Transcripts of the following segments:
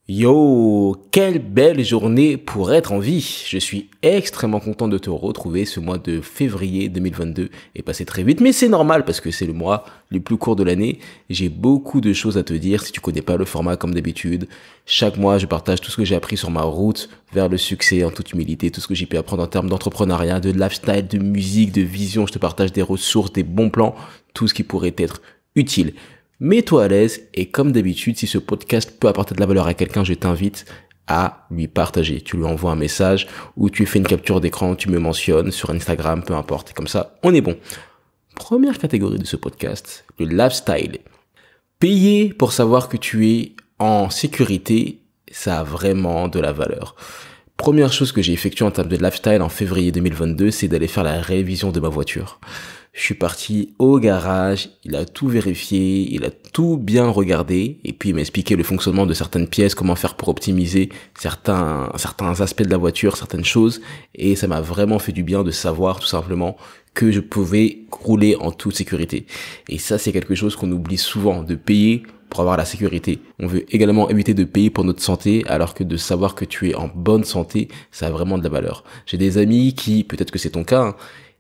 Yo, quelle belle journée pour être en vie. Je suis extrêmement content de te retrouver. Ce mois de février 2022 est passé très vite, mais c'est normal parce que c'est le mois le plus court de l'année. J'ai beaucoup de choses à te dire si tu connais pas le format comme d'habitude. Chaque mois, je partage tout ce que j'ai appris sur ma route vers le succès en toute humilité, tout ce que j'ai pu apprendre en termes d'entrepreneuriat, de lifestyle, de musique, de vision. Je te partage des ressources, des bons plans, tout ce qui pourrait être utile. Mets-toi à l'aise et comme d'habitude, si ce podcast peut apporter de la valeur à quelqu'un, je t'invite à lui partager. Tu lui envoies un message ou tu fais une capture d'écran, tu me mentionnes sur Instagram, peu importe. Et comme ça, on est bon. Première catégorie de ce podcast, le lifestyle. Payer pour savoir que tu es en sécurité, ça a vraiment de la valeur. Première chose que j'ai effectuée en termes de lifestyle en février 2022, c'est d'aller faire la révision de ma voiture. Je suis parti au garage, il a tout vérifié, il a tout bien regardé, et puis il m'a expliqué le fonctionnement de certaines pièces, comment faire pour optimiser certains aspects de la voiture, certaines choses, et ça m'a vraiment fait du bien de savoir tout simplement que je pouvais rouler en toute sécurité. Et ça, c'est quelque chose qu'on oublie souvent, de payer pour avoir la sécurité. On veut également éviter de payer pour notre santé, alors que de savoir que tu es en bonne santé, ça a vraiment de la valeur. J'ai des amis qui, peut-être que c'est ton cas, hein,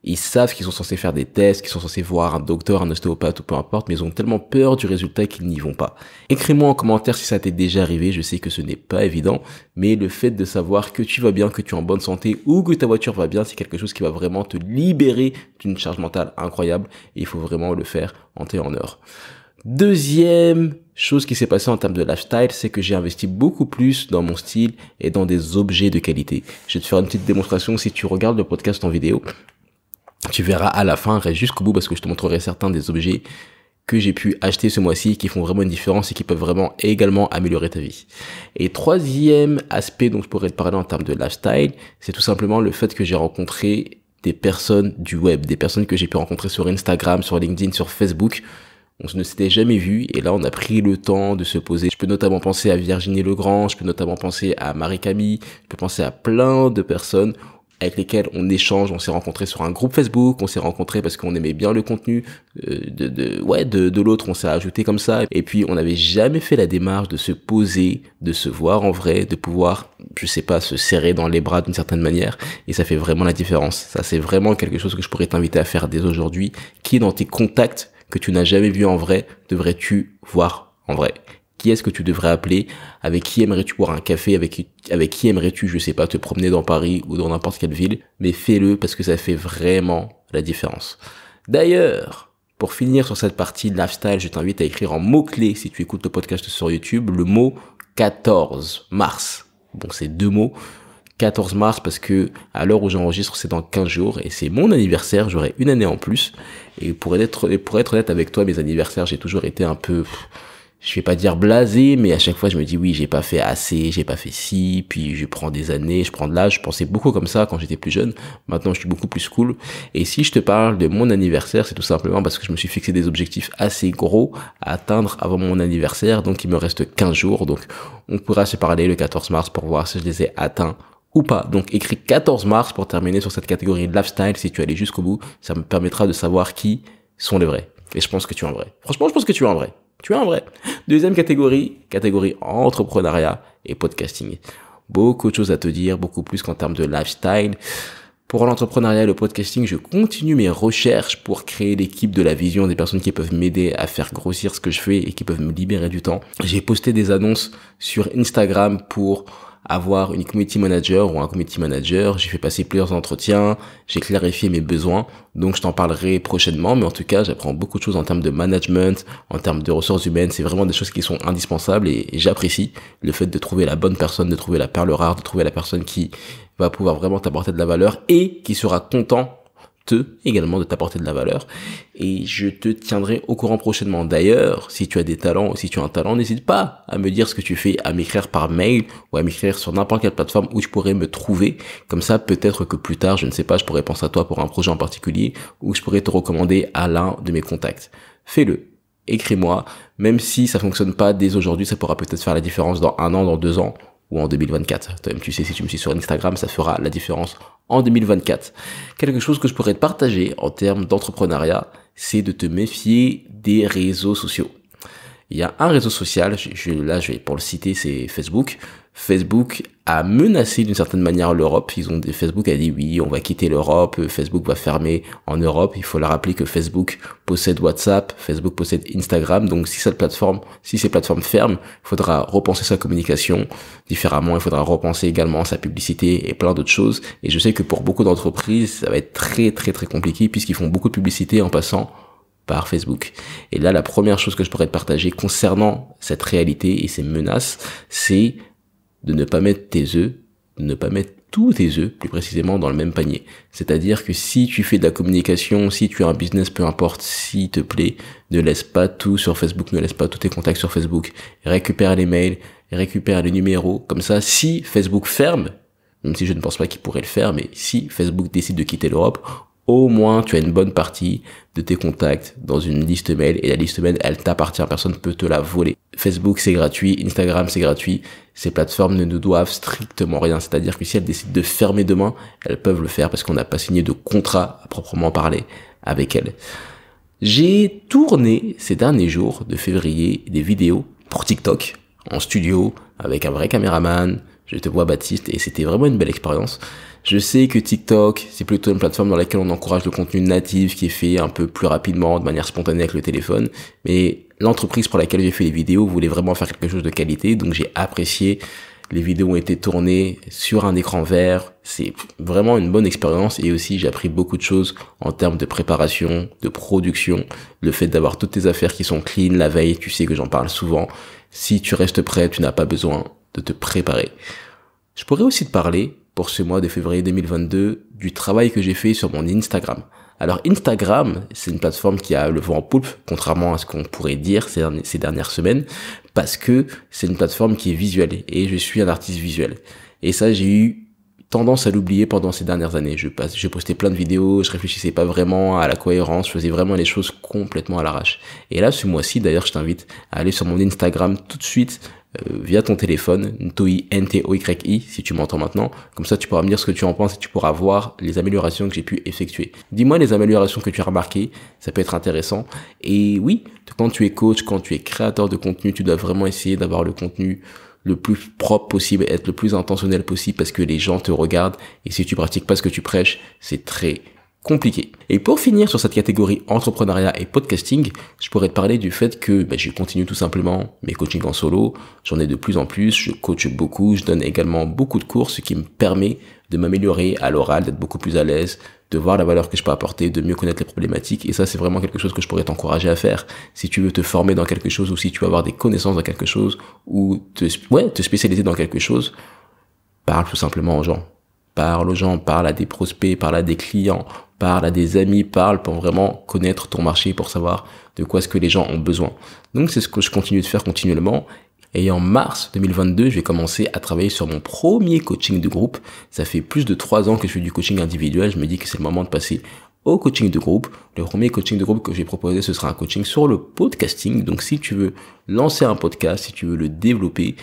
ils savent qu'ils sont censés faire des tests, qu'ils sont censés voir un docteur, un ostéopathe ou peu importe, mais ils ont tellement peur du résultat qu'ils n'y vont pas. Écris-moi en commentaire si ça t'est déjà arrivé, je sais que ce n'est pas évident, mais le fait de savoir que tu vas bien, que tu es en bonne santé ou que ta voiture va bien, c'est quelque chose qui va vraiment te libérer d'une charge mentale incroyable et il faut vraiment le faire en temps et en heure. Deuxième chose qui s'est passée en termes de lifestyle, c'est que j'ai investi beaucoup plus dans mon style et dans des objets de qualité. Je vais te faire une petite démonstration si tu regardes le podcast en vidéo. Tu verras à la fin, reste jusqu'au bout parce que je te montrerai certains des objets que j'ai pu acheter ce mois-ci qui font vraiment une différence et qui peuvent vraiment également améliorer ta vie. Et troisième aspect dont je pourrais te parler en termes de lifestyle, c'est tout simplement le fait que j'ai rencontré des personnes du web, des personnes que j'ai pu rencontrer sur Instagram, sur LinkedIn, sur Facebook. On ne s'était jamais vu et là on a pris le temps de se poser. Je peux notamment penser à Virginie Legrand, je peux notamment penser à Marie-Camille, je peux penser à plein de personnes avec lesquels on échange, on s'est rencontrés sur un groupe Facebook, on s'est rencontrés parce qu'on aimait bien le contenu de l'autre, on s'est ajouté comme ça, et puis on n'avait jamais fait la démarche de se poser, de se voir en vrai, de pouvoir, je sais pas, se serrer dans les bras d'une certaine manière, et ça fait vraiment la différence. Ça c'est vraiment quelque chose que je pourrais t'inviter à faire dès aujourd'hui. Qui dans tes contacts que tu n'as jamais vu en vrai, devrais-tu voir en vrai? Qui est-ce que tu devrais appeler? Avec qui aimerais-tu boire un café? Avec qui aimerais-tu, je sais pas, te promener dans Paris ou dans n'importe quelle ville? Mais fais-le parce que ça fait vraiment la différence. D'ailleurs, pour finir sur cette partie lifestyle, je t'invite à écrire en mots-clés, si tu écoutes le podcast sur YouTube, le mot 14 mars. Bon, c'est deux mots. 14 mars parce que à l'heure où j'enregistre, c'est dans 15 jours et c'est mon anniversaire, j'aurai une année en plus. Et pour être honnête avec toi, mes anniversaires, j'ai toujours été un peu... Je vais pas dire blasé, mais à chaque fois je me dis oui, j'ai pas fait assez, j'ai pas fait ci, puis je prends des années, je prends de l'âge. Je pensais beaucoup comme ça quand j'étais plus jeune. Maintenant je suis beaucoup plus cool. Et si je te parle de mon anniversaire, c'est tout simplement parce que je me suis fixé des objectifs assez gros à atteindre avant mon anniversaire. Donc il me reste 15 jours. Donc on pourra se parler le 14 mars pour voir si je les ai atteints ou pas. Donc écris 14 mars pour terminer sur cette catégorie de lifestyle. Si tu allais jusqu'au bout, ça me permettra de savoir qui sont les vrais. Et je pense que tu es un vrai. Franchement, je pense que tu es un vrai. Tu es un vrai. Deuxième catégorie entrepreneuriat et podcasting. Beaucoup de choses à te dire, beaucoup plus qu'en termes de lifestyle. Pour l'entrepreneuriat et le podcasting, je continue mes recherches pour créer l'équipe de la vision, des personnes qui peuvent m'aider à faire grossir ce que je fais et qui peuvent me libérer du temps. J'ai posté des annonces sur Instagram pour avoir une community manager ou un community manager. J'ai fait passer plusieurs entretiens, j'ai clarifié mes besoins, donc je t'en parlerai prochainement, mais en tout cas j'apprends beaucoup de choses en termes de management, en termes de ressources humaines. C'est vraiment des choses qui sont indispensables et j'apprécie le fait de trouver la bonne personne, de trouver la perle rare, de trouver la personne qui va pouvoir vraiment t'apporter de la valeur et qui sera content également de t'apporter de la valeur, et je te tiendrai au courant prochainement. D'ailleurs, si tu as des talents ou si tu as un talent, n'hésite pas à me dire ce que tu fais, à m'écrire par mail ou à m'écrire sur n'importe quelle plateforme où tu pourrais me trouver. Comme ça, peut-être que plus tard, je ne sais pas, je pourrais penser à toi pour un projet en particulier ou je pourrais te recommander à l'un de mes contacts. Fais-le. Écris-moi, même si ça fonctionne pas dès aujourd'hui, ça pourra peut-être faire la différence dans 1 an, dans 2 ans ou en 2024. Toi-même, tu sais, si tu me suis sur Instagram, ça fera la différence en 2024. Quelque chose que je pourrais te partager en termes d'entrepreneuriat, c'est de te méfier des réseaux sociaux. Il y a un réseau social, là je vais pour le citer, c'est Facebook. Facebook a menacé d'une certaine manière l'Europe. Facebook a dit oui, on va quitter l'Europe, Facebook va fermer en Europe. Il faut leur rappeler que Facebook possède WhatsApp, Facebook possède Instagram. Donc si ces plateformes ferment, il faudra repenser sa communication différemment. Il faudra repenser également sa publicité et plein d'autres choses. Et je sais que pour beaucoup d'entreprises, ça va être très très très compliqué puisqu'ils font beaucoup de publicité en passant par Facebook. Et là, la première chose que je pourrais te partager concernant cette réalité et ces menaces, c'est de ne pas mettre tous tes œufs, plus précisément, dans le même panier. C'est-à-dire que si tu fais de la communication, si tu as un business, peu importe, s'il te plaît, ne laisse pas tout sur Facebook, ne laisse pas tous tes contacts sur Facebook. Récupère les mails, récupère les numéros. Comme ça, si Facebook ferme, même si je ne pense pas qu'il pourrait le faire, mais si Facebook décide de quitter l'Europe, au moins tu as une bonne partie de tes contacts dans une liste mail et la liste mail elle t'appartient, personne ne peut te la voler. Facebook c'est gratuit, Instagram c'est gratuit, ces plateformes ne nous doivent strictement rien, c'est-à-dire que si elles décident de fermer demain, elles peuvent le faire parce qu'on n'a pas signé de contrat à proprement parler avec elles. J'ai tourné ces derniers jours de février des vidéos pour TikTok en studio avec un vrai caméraman, je te vois Baptiste et c'était vraiment une belle expérience. Je sais que TikTok, c'est plutôt une plateforme dans laquelle on encourage le contenu natif qui est fait un peu plus rapidement, de manière spontanée avec le téléphone. Mais l'entreprise pour laquelle j'ai fait les vidéos voulait vraiment faire quelque chose de qualité, donc j'ai apprécié. Les vidéos ont été tournées sur un écran vert. C'est vraiment une bonne expérience et aussi j'ai appris beaucoup de choses en termes de préparation, de production. Le fait d'avoir toutes tes affaires qui sont clean la veille, tu sais que j'en parle souvent. Si tu restes prêt, tu n'as pas besoin de te préparer. Je pourrais aussi te parler pour ce mois de février 2022 du travail que j'ai fait sur mon Instagram. Alors Instagram, c'est une plateforme qui a le vent en poupe, contrairement à ce qu'on pourrait dire ces dernières semaines, parce que c'est une plateforme qui est visuelle et je suis un artiste visuel. Et ça, j'ai eu tendance à l'oublier pendant ces dernières années. Je postais plein de vidéos, je réfléchissais pas vraiment à la cohérence, je faisais vraiment les choses complètement à l'arrache. Et là, ce mois-ci, d'ailleurs, je t'invite à aller sur mon Instagram tout de suite, via ton téléphone, Ntoyi, si tu m'entends maintenant. Comme ça, tu pourras me dire ce que tu en penses et tu pourras voir les améliorations que j'ai pu effectuer. Dis-moi les améliorations que tu as remarquées, ça peut être intéressant. Et oui, quand tu es coach, quand tu es créateur de contenu, tu dois vraiment essayer d'avoir le contenu le plus propre possible, être le plus intentionnel possible parce que les gens te regardent et si tu pratiques pas ce que tu prêches, c'est très compliqué. Et pour finir sur cette catégorie entrepreneuriat et podcasting, je pourrais te parler du fait que je continue tout simplement mes coachings en solo, j'en ai de plus en plus, je coach beaucoup, je donne également beaucoup de cours, ce qui me permet de m'améliorer à l'oral, d'être beaucoup plus à l'aise, de voir la valeur que je peux apporter, de mieux connaître les problématiques, et ça c'est vraiment quelque chose que je pourrais t'encourager à faire. Si tu veux te former dans quelque chose, ou si tu veux avoir des connaissances dans quelque chose, ou te spécialiser dans quelque chose, parle tout simplement aux gens. Parle aux gens, parle à des prospects, parle à des clients, parle à des amis, parle pour vraiment connaître ton marché, pour savoir de quoi est-ce que les gens ont besoin. Donc c'est ce que je continue de faire continuellement. Et en mars 2022, je vais commencer à travailler sur mon premier coaching de groupe. Ça fait plus de 3 ans que je fais du coaching individuel. Je me dis que c'est le moment de passer au coaching de groupe. Le premier coaching de groupe que j'ai proposé, ce sera un coaching sur le podcasting. Donc si tu veux lancer un podcast, si tu veux le développer,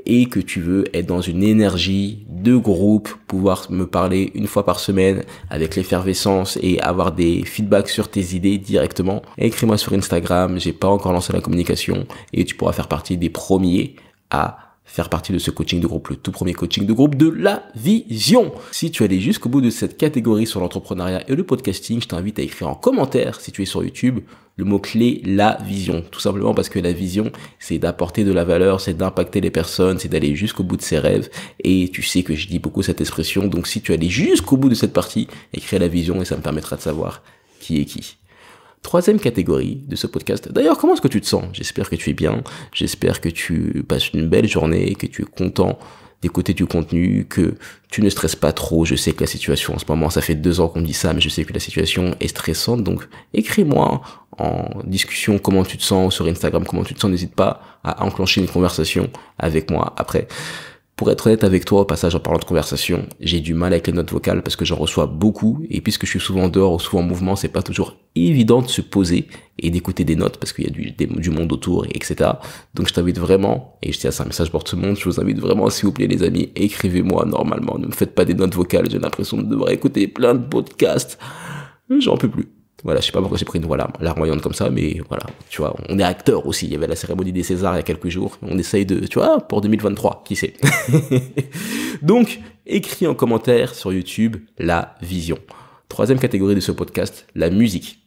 et que tu veux être dans une énergie de groupe, pouvoir me parler une fois par semaine avec l'effervescence et avoir des feedbacks sur tes idées directement, écris-moi sur Instagram, j'ai pas encore lancé la communication et tu pourras faire partie des premiers à faire partie de ce coaching de groupe, le tout premier coaching de groupe de la vision. Si tu es allé jusqu'au bout de cette catégorie sur l'entrepreneuriat et le podcasting, je t'invite à écrire en commentaire, si tu es sur YouTube, le mot-clé, la vision. Tout simplement parce que la vision, c'est d'apporter de la valeur, c'est d'impacter les personnes, c'est d'aller jusqu'au bout de ses rêves. Et tu sais que je dis beaucoup cette expression, donc si tu es allé jusqu'au bout de cette partie, écris la vision et ça me permettra de savoir qui est qui. Troisième catégorie de ce podcast. D'ailleurs, comment est-ce que tu te sens? J'espère que tu es bien, j'espère que tu passes une belle journée, que tu es content d'écouter du contenu, que tu ne stresses pas trop. Je sais que la situation en ce moment, ça fait 2 ans qu'on me dit ça, mais je sais que la situation est stressante. Donc, écris-moi en discussion comment tu te sens, sur Instagram comment tu te sens. N'hésite pas à enclencher une conversation avec moi après. Pour être honnête avec toi, au passage, en parlant de conversation, j'ai du mal avec les notes vocales parce que j'en reçois beaucoup et puisque je suis souvent dehors ou souvent en mouvement, c'est pas toujours évident de se poser et d'écouter des notes parce qu'il y a du monde autour, etc. Donc je t'invite vraiment, et je tiens à ça un message pour tout le monde, je vous invite vraiment, s'il vous plaît les amis, écrivez-moi normalement, ne me faites pas des notes vocales, j'ai l'impression de devoir écouter plein de podcasts, j'en peux plus. Voilà, je sais pas pourquoi j'ai pris une voix larmoyante comme ça, mais voilà, tu vois, on est acteur aussi. Il y avait la cérémonie des Césars il y a quelques jours. On essaye de, tu vois, pour 2023, qui sait. Donc, écris en commentaire sur YouTube la vision. Troisième catégorie de ce podcast, la musique.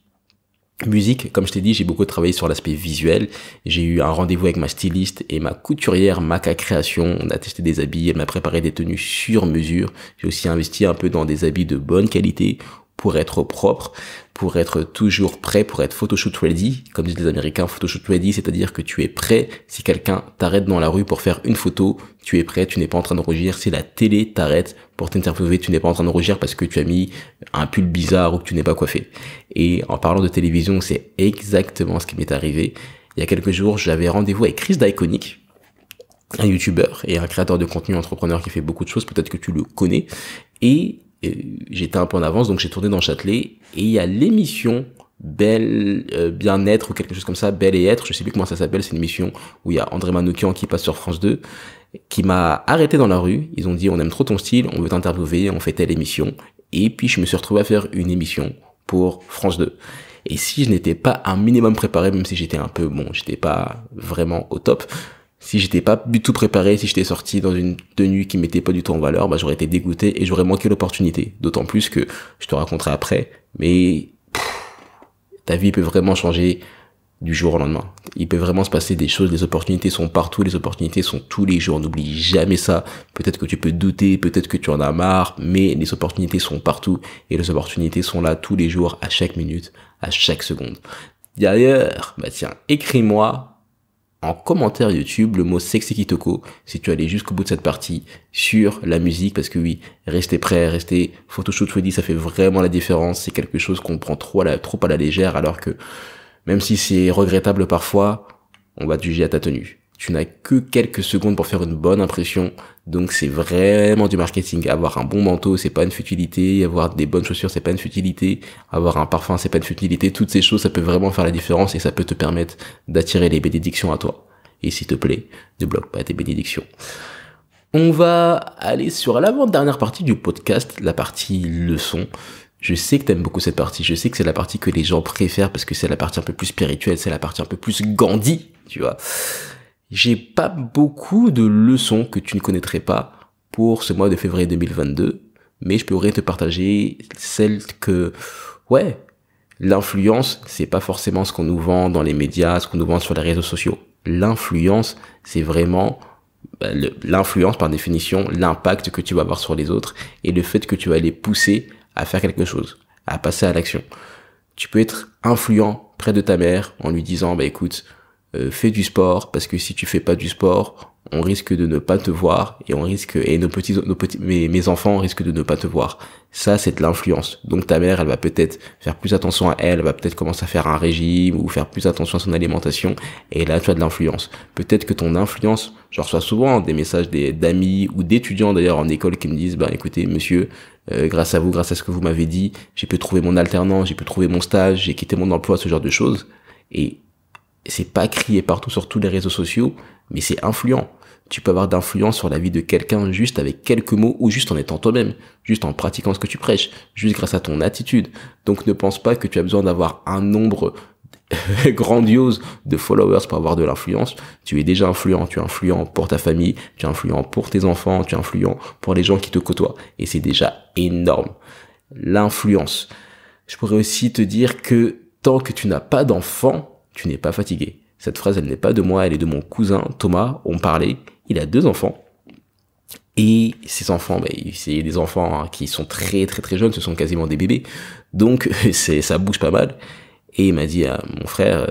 Musique, comme je t'ai dit, j'ai beaucoup travaillé sur l'aspect visuel. J'ai eu un rendez-vous avec ma styliste et ma couturière Maca Création. On a testé des habits, elle m'a préparé des tenues sur mesure. J'ai aussi investi un peu dans des habits de bonne qualité pour être propre, pour être toujours prêt, pour être photoshoot ready. Comme disent les Américains, photoshoot ready, c'est-à-dire que tu es prêt si quelqu'un t'arrête dans la rue pour faire une photo, tu es prêt, tu n'es pas en train de rougir. Si la télé t'arrête pour t'interviewer, tu n'es pas en train de rougir parce que tu as mis un pull bizarre ou que tu n'es pas coiffé. Et en parlant de télévision, c'est exactement ce qui m'est arrivé. Il y a quelques jours, j'avais rendez-vous avec Chris d'Iconic, un youtubeur et un créateur de contenu entrepreneur qui fait beaucoup de choses, peut-être que tu le connais. Et j'étais un peu en avance, donc j'ai tourné dans Châtelet, et il y a l'émission Bien-être ou quelque chose comme ça, Belle et Être, je sais plus comment ça s'appelle, c'est une émission où il y a André Manoukian qui passe sur France 2, qui m'a arrêté dans la rue. Ils ont dit, on aime trop ton style, on veut t'interviewer, on fait telle émission. Et puis je me suis retrouvé à faire une émission pour France 2. Et si je n'étais pas un minimum préparé, même si j'étais un peu, j'étais pas vraiment au top, si j'étais pas du tout préparé, si j'étais sorti dans une tenue qui m'était pas du tout en valeur, j'aurais été dégoûté et j'aurais manqué l'opportunité. D'autant plus que, je te raconterai après, mais ta vie peut vraiment changer du jour au lendemain. Il peut vraiment se passer des choses, les opportunités sont partout, les opportunités sont tous les jours, n'oublie jamais ça. Peut-être que tu peux douter, peut-être que tu en as marre, mais les opportunités sont partout et les opportunités sont là tous les jours, à chaque minute, à chaque seconde. D'ailleurs, tiens, écris-moi en commentaire YouTube le mot Sexy Kitoko si tu allais jusqu'au bout de cette partie sur la musique, parce que oui, restez prêts, restez photoshoot ready, ça fait vraiment la différence. C'est quelque chose qu'on prend trop à la légère, alors que même si c'est regrettable parfois, on va te juger à ta tenue. Tu n'as que quelques secondes pour faire une bonne impression, donc c'est vraiment du marketing. Avoir un bon manteau, c'est pas une futilité. Avoir des bonnes chaussures, c'est pas une futilité. Avoir un parfum, c'est pas une futilité. Toutes ces choses, ça peut vraiment faire la différence et ça peut te permettre d'attirer les bénédictions à toi. Et s'il te plaît, ne bloque pas tes bénédictions. On va aller sur l'avant-dernière partie du podcast, la partie leçon. Je sais que t'aimes beaucoup cette partie, je sais que c'est la partie que les gens préfèrent parce que c'est la partie un peu plus spirituelle, c'est la partie un peu plus Gandhi, tu vois. J'ai pas beaucoup de leçons que tu ne connaîtrais pas pour ce mois de février 2022, mais je pourrais te partager celles que, l'influence, c'est pas forcément ce qu'on nous vend dans les médias, ce qu'on nous vend sur les réseaux sociaux. L'influence, c'est vraiment l'influence par définition, l'impact que tu vas avoir sur les autres et le fait que tu vas les pousser à faire quelque chose, à passer à l'action. Tu peux être influent près de ta mère en lui disant, écoute, fais du sport, parce que si tu fais pas du sport, on risque de ne pas te voir et mes enfants risquent de ne pas te voir. Ça, c'est de l'influence. Donc ta mère, elle va peut-être faire plus attention à elle va peut-être commencer à faire un régime ou faire plus attention à son alimentation. Et là, tu as de l'influence. Peut-être que ton influence, je reçois souvent des messages d'amis ou d'étudiants d'ailleurs en école qui me disent, écoutez, monsieur, grâce à vous, grâce à ce que vous m'avez dit, j'ai pu trouver mon alternance, j'ai pu trouver mon stage, j'ai quitté mon emploi, ce genre de choses. Et c'est pas crié partout sur tous les réseaux sociaux, mais c'est influent. Tu peux avoir d'influence sur la vie de quelqu'un juste avec quelques mots ou juste en étant toi-même, juste en pratiquant ce que tu prêches, juste grâce à ton attitude. Donc ne pense pas que tu as besoin d'avoir un nombre grandiose de followers pour avoir de l'influence. Tu es déjà influent, tu es influent pour ta famille, tu es influent pour tes enfants, tu es influent pour les gens qui te côtoient. Et c'est déjà énorme. L'influence. Je pourrais aussi te dire que tant que tu n'as pas d'enfant, tu n'es pas fatigué. Cette phrase, elle n'est pas de moi, elle est de mon cousin Thomas. On parlait, il a 2 enfants. Et ces enfants, c'est des enfants qui sont très très très jeunes, ce sont quasiment des bébés. Donc ça bouge pas mal. Et il m'a dit à mon frère,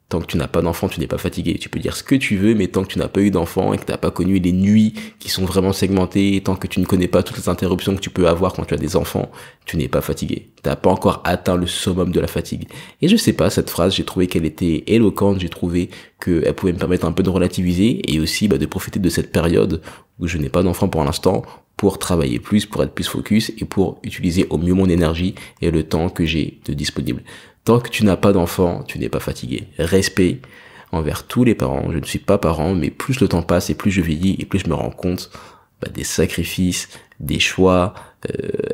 tant que tu n'as pas d'enfant, tu n'es pas fatigué. Tu peux dire ce que tu veux, mais tant que tu n'as pas eu d'enfant et que tu n'as pas connu les nuits qui sont vraiment segmentées, tant que tu ne connais pas toutes les interruptions que tu peux avoir quand tu as des enfants, tu n'es pas fatigué. Tu n'as pas encore atteint le summum de la fatigue. Et je sais pas, cette phrase, j'ai trouvé qu'elle était éloquente, j'ai trouvé qu'elle pouvait me permettre un peu de relativiser et aussi de profiter de cette période où je n'ai pas d'enfant pour l'instant pour travailler plus, pour être plus focus et pour utiliser au mieux mon énergie et le temps que j'ai de disponible. Tant que tu n'as pas d'enfant, tu n'es pas fatigué. Respect envers tous les parents. Je ne suis pas parent, mais plus le temps passe et plus je vieillis et plus je me rends compte des sacrifices, des choix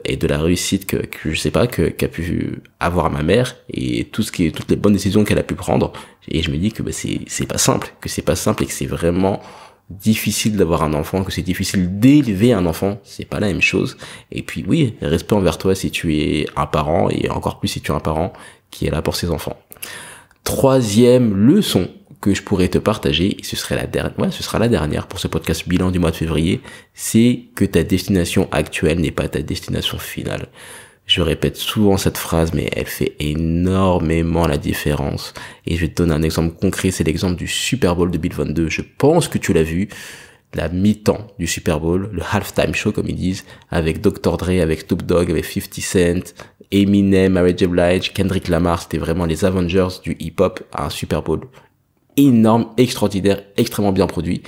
et de la réussite que je sais pas qu'a pu avoir ma mère et toutes les bonnes décisions qu'elle a pu prendre. Et je me dis que c'est pas simple, et que c'est vraiment difficile d'avoir un enfant, que c'est difficile d'élever un enfant, c'est pas la même chose. Et puis oui, respect envers toi si tu es un parent, et encore plus si tu es un parent qui est là pour ses enfants. Troisième leçon que je pourrais te partager, et ce sera la dernière pour ce podcast bilan du mois de février, c'est que ta destination actuelle n'est pas ta destination finale. Je répète souvent cette phrase, mais elle fait énormément la différence. Et je vais te donner un exemple concret, c'est l'exemple du Super Bowl 2022. Je pense que tu l'as vu, la mi-temps du Super Bowl, le halftime show comme ils disent, avec Dr. Dre, avec Snoop Dogg, avec 50 Cent, Eminem, Mary J. Blige, Kendrick Lamar. C'était vraiment les Avengers du hip-hop à un Super Bowl énorme, extraordinaire, extrêmement bien produit.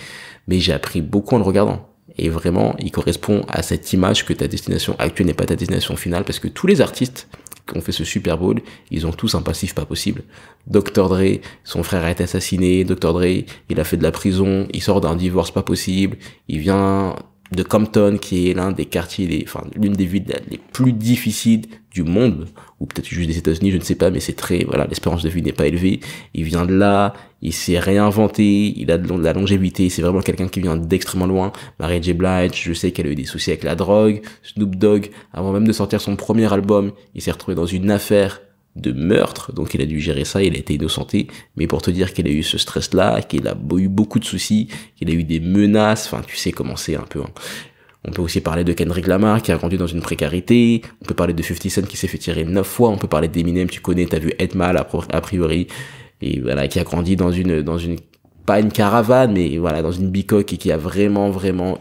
Mais j'ai appris beaucoup en le regardant. Et vraiment, il correspond à cette image que ta destination actuelle n'est pas ta destination finale, parce que tous les artistes qui ont fait ce Super Bowl, ils ont tous un passif pas possible. Dr. Dre, son frère a été assassiné, Dr. Dre, il a fait de la prison, il sort d'un divorce pas possible, il vient de Compton, qui est l'un des quartiers, l'une des villes les plus difficiles du monde, ou peut-être juste des États-Unis, je ne sais pas, mais c'est l'espérance de vie n'est pas élevée. Il vient de là, il s'est réinventé, il a de la longévité, c'est vraiment quelqu'un qui vient d'extrêmement loin. Mary J. Blige, je sais qu'elle a eu des soucis avec la drogue. Snoop Dogg, avant même de sortir son premier album, il s'est retrouvé dans une affaire de meurtre, donc il a dû gérer ça, il a été innocenté, mais pour te dire qu'il a eu ce stress-là, qu'il a eu beaucoup de soucis, qu'il a eu des menaces, tu sais comment c'est un peu, hein. On peut aussi parler de Kendrick Lamar qui a grandi dans une précarité, on peut parler de 50 Cent qui s'est fait tirer 9 fois, on peut parler d'Eminem, tu connais, t'as vu Ed Mal a priori, et voilà, qui a grandi dans une pas une caravane, mais voilà, dans une bicoque, et qui a vraiment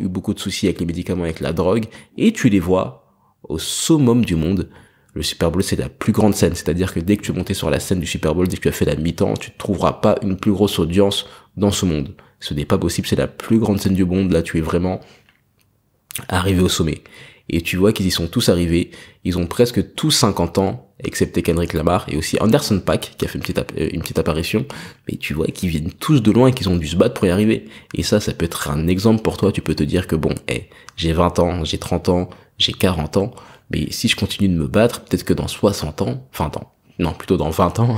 eu beaucoup de soucis avec les médicaments, avec la drogue, et tu les vois au summum du monde. Le Super Bowl, c'est la plus grande scène, c'est-à-dire que dès que tu es monté sur la scène du Super Bowl, dès que tu as fait la mi-temps, tu ne trouveras pas une plus grosse audience dans ce monde. Ce n'est pas possible, c'est la plus grande scène du monde, là tu es vraiment arrivé au sommet. Et tu vois qu'ils y sont tous arrivés, ils ont presque tous 50 ans, excepté Kendrick Lamar, et aussi Anderson .Paak, qui a fait une petite apparition, mais tu vois qu'ils viennent tous de loin et qu'ils ont dû se battre pour y arriver. Et ça peut être un exemple pour toi, tu peux te dire que bon, j'ai 20 ans, j'ai 30 ans, j'ai 40 ans, mais si je continue de me battre, peut-être que dans 60 ans, plutôt dans 20 ans,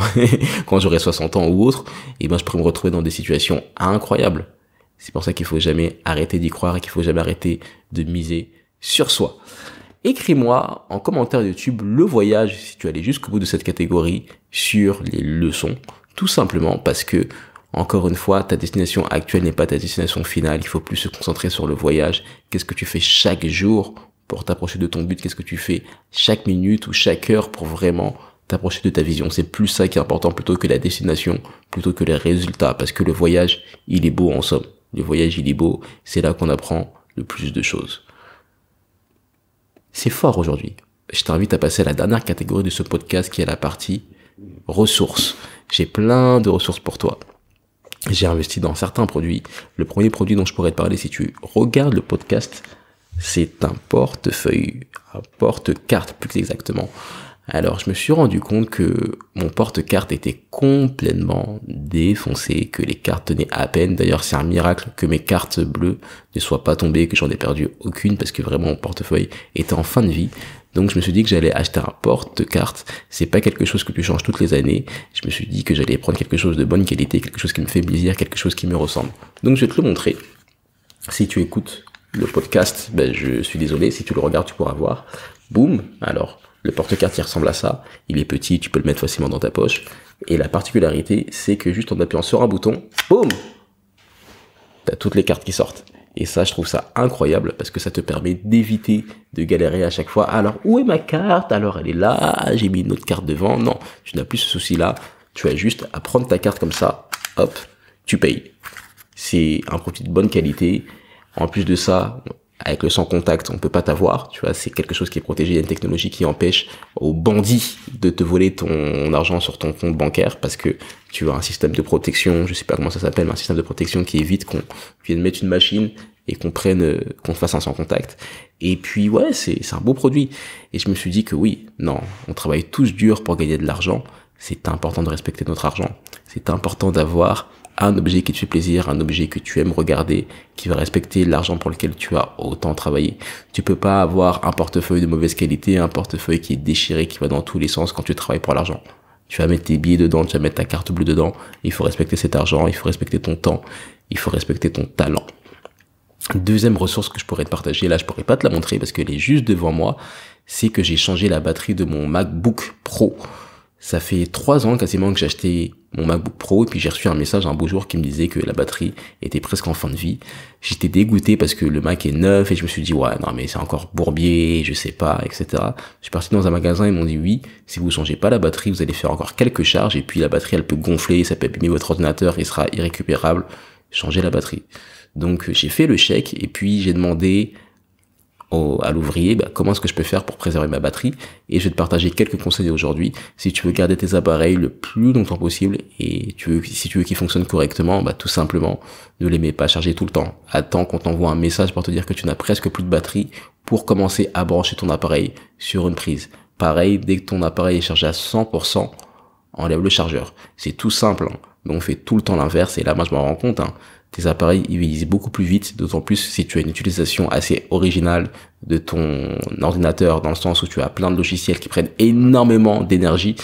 quand j'aurai 60 ans ou autre, je pourrais me retrouver dans des situations incroyables. C'est pour ça qu'il faut jamais arrêter d'y croire et qu'il faut jamais arrêter de miser sur soi. Écris-moi en commentaire YouTube le voyage, si tu allais jusqu'au bout de cette catégorie, sur les leçons. Tout simplement parce que, encore une fois, ta destination actuelle n'est pas ta destination finale. Il faut plus se concentrer sur le voyage. Qu'est-ce que tu fais chaque jour pour t'approcher de ton but? Qu'est-ce que tu fais chaque minute ou chaque heure pour vraiment t'approcher de ta vision? C'est plus ça qui est important plutôt que la destination, plutôt que les résultats. Parce que le voyage, il est beau en somme. Le voyage, il est beau. C'est là qu'on apprend le plus de choses. C'est fort aujourd'hui. Je t'invite à passer à la dernière catégorie de ce podcast qui est la partie ressources. J'ai plein de ressources pour toi. J'ai investi dans certains produits. Le premier produit dont je pourrais te parler, si tu regardes le podcast, c'est un portefeuille, un porte-carte plus exactement. Alors, je me suis rendu compte que mon porte-carte était complètement défoncé, que les cartes tenaient à peine. D'ailleurs, c'est un miracle que mes cartes bleues ne soient pas tombées, que j'en ai perdu aucune, parce que vraiment mon portefeuille était en fin de vie. Donc, je me suis dit que j'allais acheter un porte-carte. C'est pas quelque chose que tu changes toutes les années. Je me suis dit que j'allais prendre quelque chose de bonne qualité, quelque chose qui me fait plaisir, quelque chose qui me ressemble. Donc, je vais te le montrer. Si tu écoutes le podcast, je suis désolé. Si tu le regardes, tu pourras voir. Boum. Alors, le porte-carte, il ressemble à ça. Il est petit, tu peux le mettre facilement dans ta poche. Et la particularité, c'est que juste en appuyant sur un bouton, boum, t'as toutes les cartes qui sortent. Et ça, je trouve ça incroyable parce que ça te permet d'éviter de galérer à chaque fois. Alors, où est ma carte? Alors, elle est là. J'ai mis une autre carte devant. Non, tu n'as plus ce souci-là. Tu as juste à prendre ta carte comme ça. Hop, tu payes. C'est un produit de bonne qualité. En plus de ça, avec le sans contact, on peut pas t'avoir, tu vois, c'est quelque chose qui est protégé. Il y a une technologie qui empêche aux bandits de te voler ton argent sur ton compte bancaire parce que tu as un système de protection, je sais pas comment ça s'appelle, mais un système de protection qui évite qu'on vienne mettre une machine et qu'on fasse un sans contact. Et puis, ouais, c'est un beau produit. Et je me suis dit que oui, non, on travaille tous dur pour gagner de l'argent. C'est important de respecter notre argent. C'est important d'avoir un objet qui te fait plaisir, un objet que tu aimes regarder, qui va respecter l'argent pour lequel tu as autant travaillé. Tu peux pas avoir un portefeuille de mauvaise qualité, un portefeuille qui est déchiré, qui va dans tous les sens quand tu travailles pour l'argent. Tu vas mettre tes billets dedans, tu vas mettre ta carte bleue dedans. Il faut respecter cet argent, il faut respecter ton temps, il faut respecter ton talent. Deuxième ressource que je pourrais te partager, là je pourrais pas te la montrer parce qu'elle est juste devant moi, c'est que j'ai changé la batterie de mon MacBook Pro. Ça fait 3 ans quasiment que j'ai acheté mon MacBook Pro et puis j'ai reçu un message un beau jour qui me disait que la batterie était presque en fin de vie. J'étais dégoûté parce que le Mac est neuf et je me suis dit ouais non mais c'est encore bourbier, je sais pas, etc. Je suis parti dans un magasin, ils m'ont dit oui, si vous changez pas la batterie, vous allez faire encore quelques charges et puis la batterie elle peut gonfler, ça peut abîmer votre ordinateur, il sera irrécupérable. Changez la batterie. Donc j'ai fait le chèque et puis j'ai demandé à l'ouvrier, comment est-ce que je peux faire pour préserver ma batterie, et je vais te partager quelques conseils aujourd'hui. Si tu veux garder tes appareils le plus longtemps possible et si tu veux qu'ils fonctionnent correctement, tout simplement ne les mets pas chargés tout le temps. Attends qu'on t'envoie un message pour te dire que tu n'as presque plus de batterie pour commencer à brancher ton appareil sur une prise. Pareil, dès que ton appareil est chargé à 100%, enlève le chargeur. C'est tout simple, mais on fait tout le temps l'inverse et là moi je m'en rends compte. Tes appareils ils vieillissent beaucoup plus vite, d'autant plus si tu as une utilisation assez originale de ton ordinateur, dans le sens où tu as plein de logiciels qui prennent énormément d'énergie.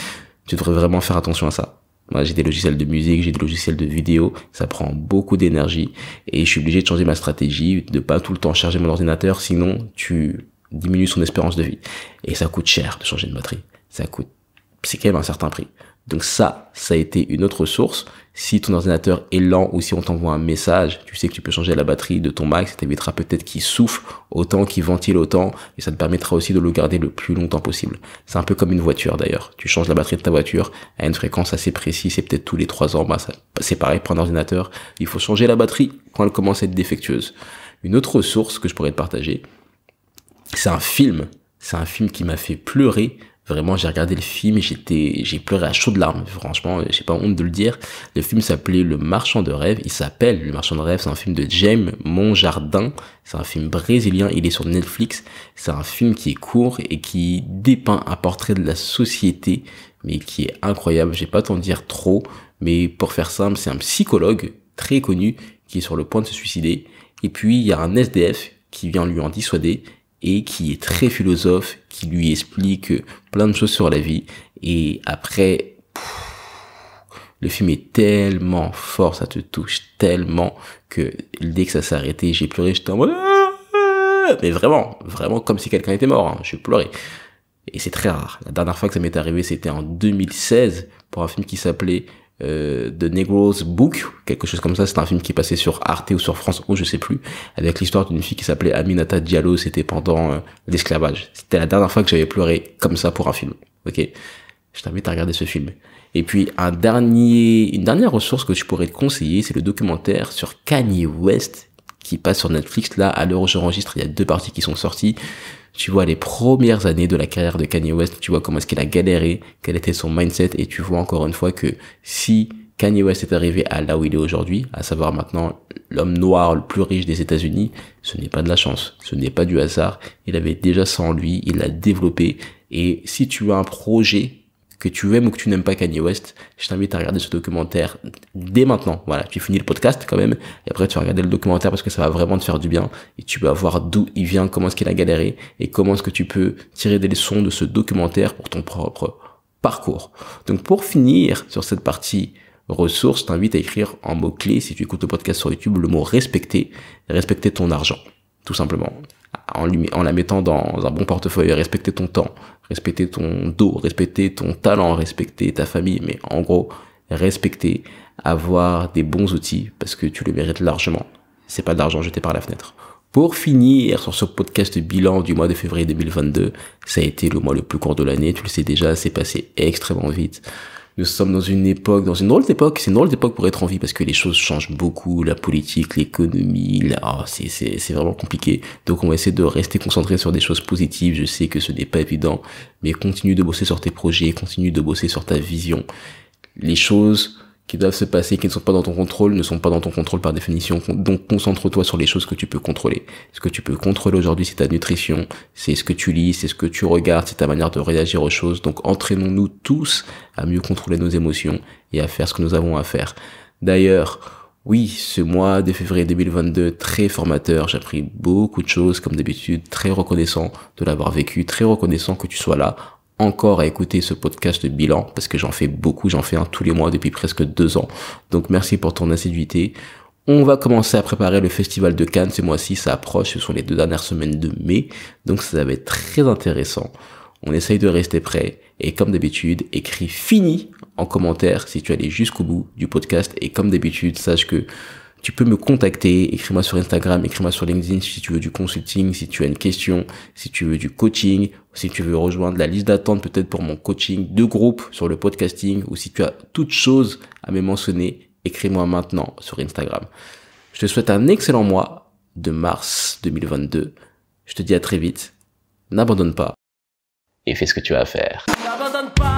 Tu devrais vraiment faire attention à ça. Moi, j'ai des logiciels de musique, j'ai des logiciels de vidéo, ça prend beaucoup d'énergie et je suis obligé de changer ma stratégie, de pas tout le temps charger mon ordinateur, sinon tu diminues son espérance de vie. Et ça coûte cher de changer de batterie. C'est quand même un certain prix. Donc ça a été une autre source. Si ton ordinateur est lent ou si on t'envoie un message, tu sais que tu peux changer la batterie de ton Mac, ça t'évitera peut-être qu'il souffle autant, qu'il ventile autant, et ça te permettra aussi de le garder le plus longtemps possible. C'est un peu comme une voiture d'ailleurs. Tu changes la batterie de ta voiture à une fréquence assez précise, c'est peut-être tous les 3 ans, c'est pareil pour un ordinateur. Il faut changer la batterie quand elle commence à être défectueuse. Une autre source que je pourrais te partager, c'est un film. C'est un film qui m'a fait pleurer. Vraiment, j'ai regardé le film et j'ai pleuré à chaudes larmes. Franchement, j'ai pas honte de le dire. Le film s'appelait Le Marchand de rêve. Il s'appelle Le Marchand de rêve. C'est un film de Jaime Monjardin. C'est un film brésilien. Il est sur Netflix. C'est un film qui est court et qui dépeint un portrait de la société, mais qui est incroyable. Je vais pas t'en dire trop, mais pour faire simple, c'est un psychologue très connu qui est sur le point de se suicider. Et puis, il y a un SDF qui vient lui en dissuader et qui est très philosophe, qui lui explique plein de choses sur la vie. Et après, le film est tellement fort, ça te touche tellement que dès que ça s'est arrêté, j'ai pleuré, j'étais en mode... Mais vraiment, vraiment comme si quelqu'un était mort, je pleurais. Et c'est très rare. La dernière fois que ça m'est arrivé, c'était en 2016 pour un film qui s'appelait The Negro's Book, quelque chose comme ça. C'est un film qui est passé sur Arte ou sur France O, je sais plus, avec l'histoire d'une fille qui s'appelait Aminata Diallo. C'était pendant l'esclavage. C'était la dernière fois que j'avais pleuré comme ça pour un film. Ok, je t'invite à regarder ce film. Et puis une dernière ressource que je pourrais te conseiller, c'est le documentaire sur Kanye West qui passe sur Netflix. Là, à l'heure où j'enregistre, il y a 2 parties qui sont sorties. Tu vois les premières années de la carrière de Kanye West, tu vois comment est-ce qu'il a galéré, quel était son mindset, et tu vois encore une fois que si Kanye West est arrivé à là où il est aujourd'hui, à savoir maintenant l'homme noir le plus riche des États-Unis, ce n'est pas de la chance, ce n'est pas du hasard, il avait déjà ça en lui, il l'a développé, et si tu as un projet que tu aimes ou que tu n'aimes pas Kanye West, je t'invite à regarder ce documentaire dès maintenant. Voilà, tu finis le podcast quand même, et après tu vas regarder le documentaire parce que ça va vraiment te faire du bien, et tu vas voir d'où il vient, comment est-ce qu'il a galéré, et comment est-ce que tu peux tirer des leçons de ce documentaire pour ton propre parcours. Donc pour finir sur cette partie ressources, je t'invite à écrire en mots-clés, si tu écoutes le podcast sur YouTube, le mot respecter ton argent, tout simplement. En la mettant dans un bon portefeuille, respecter ton temps, respecter ton dos, respecter ton talent, respecter ta famille, mais en gros, respecter, avoir des bons outils parce que tu le mérites largement. C'est pas de l'argent jeté par la fenêtre. Pour finir sur ce podcast bilan du mois de février 2022, ça a été le mois le plus court de l'année, tu le sais déjà, c'est passé extrêmement vite. Nous sommes dans une drôle d'époque, c'est une drôle d'époque pour être en vie parce que les choses changent beaucoup, la politique, l'économie, c'est vraiment compliqué. Donc on va essayer de rester concentré sur des choses positives. Je sais que ce n'est pas évident, mais continue de bosser sur tes projets, continue de bosser sur ta vision. Les choses qui doivent se passer, qui ne sont pas dans ton contrôle, ne sont pas dans ton contrôle par définition. Donc concentre-toi sur les choses que tu peux contrôler. Ce que tu peux contrôler aujourd'hui, c'est ta nutrition, c'est ce que tu lis, c'est ce que tu regardes, c'est ta manière de réagir aux choses. Donc entraînons-nous tous à mieux contrôler nos émotions et à faire ce que nous avons à faire. D'ailleurs, oui, ce mois de février 2022, très formateur, j'ai appris beaucoup de choses, comme d'habitude, très reconnaissant de l'avoir vécu, très reconnaissant que tu sois là, encore à écouter ce podcast de bilan, parce que j'en fais beaucoup, j'en fais un tous les mois depuis presque 2 ans. Donc merci pour ton assiduité. On va commencer à préparer le festival de Cannes ce mois-ci, ça approche, ce sont les 2 dernières semaines de mai, donc ça va être très intéressant. On essaye de rester prêt, et comme d'habitude, écris fini en commentaire si tu es allé jusqu'au bout du podcast, et comme d'habitude, sache que tu peux me contacter, écris-moi sur Instagram, écris-moi sur LinkedIn si tu veux du consulting, si tu as une question, si tu veux du coaching, si tu veux rejoindre la liste d'attente peut-être pour mon coaching de groupe sur le podcasting, ou si tu as toute chose à me mentionner, écris-moi maintenant sur Instagram. Je te souhaite un excellent mois de mars 2022. Je te dis à très vite. N'abandonne pas et fais ce que tu as à faire. N'abandonne pas.